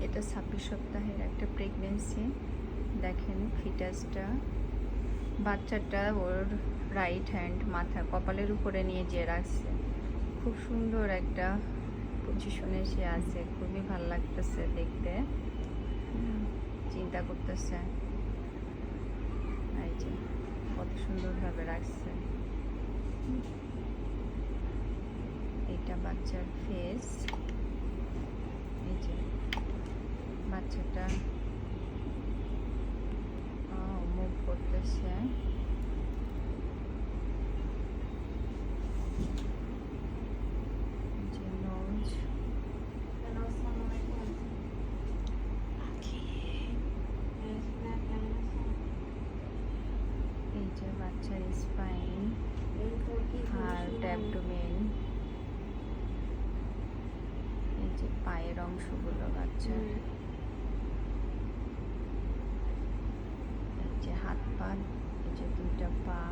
এটা 26 সপ্তাহের একটা প্রেগনেন্সি। দেখেন ফিটাসটা, বাচ্চাটা ওর রাইট হ্যান্ড মাথা কপালের উপরে নিয়ে যে রাখছে। খুব সুন্দর একটা পজিশনে সে আছে, খুবই ভালো লাগতেছে দেখতে। চিন্তা করতেছে, এই যে কত সুন্দরভাবে রাখছে। এটা বাচ্চার ফেস, এই যে বাচ্চাটা মুভ করতেছে। যে নোজ, এই যে বাচ্চার স্পাইন, হার্ট, অ্যাবডোমেন, এই যে পায়ের অংশগুলো বাচ্চার, এই যে হাত পা, এই যে দুইটা পা,